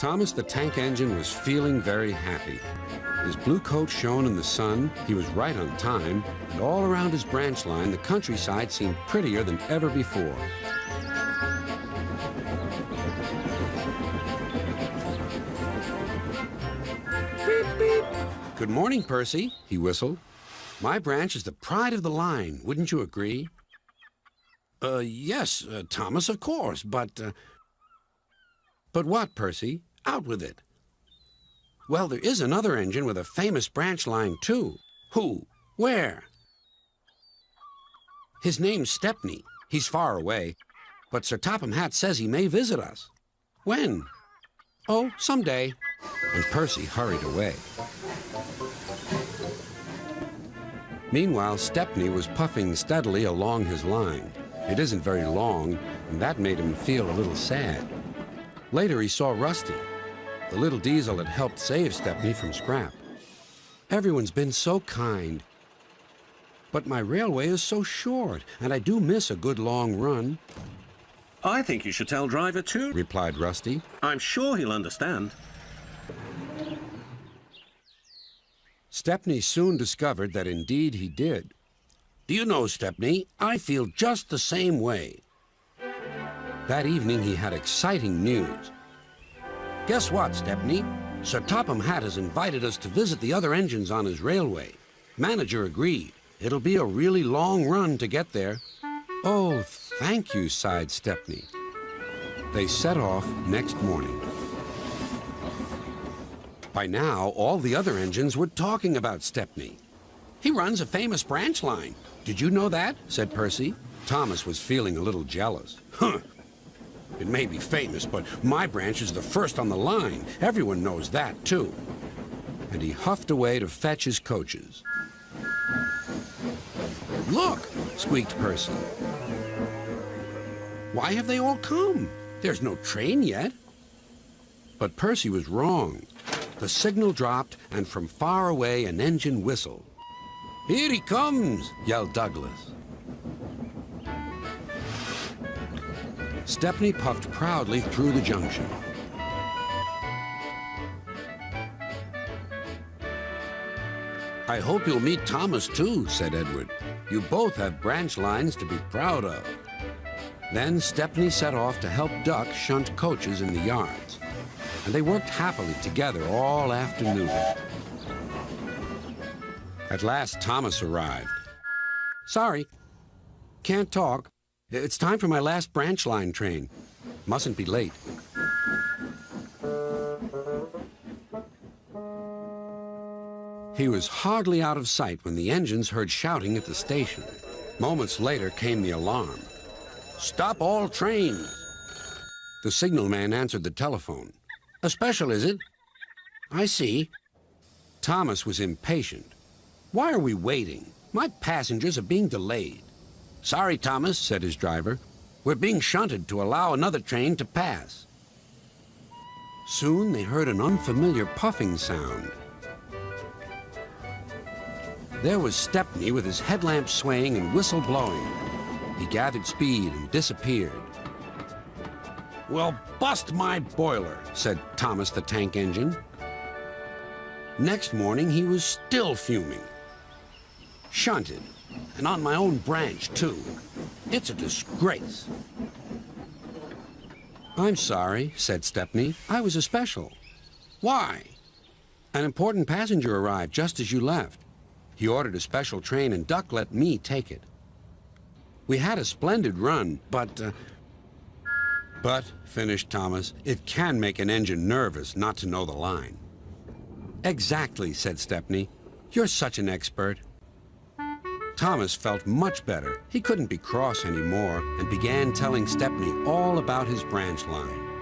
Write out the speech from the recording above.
Thomas the Tank Engine was feeling very happy. His blue coat shone in the sun, he was right on time, and all around his branch line, the countryside seemed prettier than ever before. Beep, beep. Good morning, Percy, he whistled. My branch is the pride of the line, wouldn't you agree? Yes, Thomas, of course, but what, Percy? Out with it. Well, there is another engine with a famous branch line, too. Who? Where? His name's Stepney. He's far away, but Sir Topham Hatt says he may visit us. When? Oh, someday. And Percy hurried away. Meanwhile, Stepney was puffing steadily along his line. It isn't very long, and that made him feel a little sad. Later, he saw Rusty. The little diesel had helped save Stepney from scrap. Everyone's been so kind. But my railway is so short, and I do miss a good long run. I think you should tell Driver too, replied Rusty. I'm sure he'll understand. Stepney soon discovered that indeed he did. Do you know, Stepney, I feel just the same way. That evening he had exciting news. Guess what, Stepney? Sir Topham Hatt has invited us to visit the other engines on his railway. Manager agreed. It'll be a really long run to get there. Oh, thank you, sighed Stepney. They set off next morning. By now, all the other engines were talking about Stepney. He runs a famous branch line. Did you know that? Said Percy. Thomas was feeling a little jealous. Huh. It may be famous, but my branch is the first on the line. Everyone knows that, too. And he huffed away to fetch his coaches. Look, squeaked Percy. Why have they all come? There's no train yet. But Percy was wrong. The signal dropped, and from far away an engine whistled. Here he comes, yelled Douglas. Stepney puffed proudly through the junction. I hope you'll meet Thomas, too, said Edward. You both have branch lines to be proud of. Then Stepney set off to help Duck shunt coaches in the yards, and they worked happily together all afternoon. At last, Thomas arrived. Sorry, can't talk. It's time for my last branch line train. Mustn't be late. He was hardly out of sight when the engines heard shouting at the station. Moments later came the alarm. Stop all trains! The signalman answered the telephone. A special, is it? I see. Thomas was impatient. Why are we waiting? My passengers are being delayed. Sorry, Thomas, said his driver. We're being shunted to allow another train to pass. Soon they heard an unfamiliar puffing sound. There was Stepney with his headlamp swaying and whistle blowing. He gathered speed and disappeared. Well, bust my boiler, said Thomas the Tank Engine. Next morning, he was still fuming. Shunted, and on my own branch, too. It's a disgrace. I'm sorry, said Stepney. I was a special. Why? An important passenger arrived just as you left. He ordered a special train, and Duck let me take it. We had a splendid run, but, finished Thomas, it can make an engine nervous not to know the line. Exactly, said Stepney. You're such an expert. Thomas felt much better. He couldn't be cross anymore and began telling Stepney all about his branch line.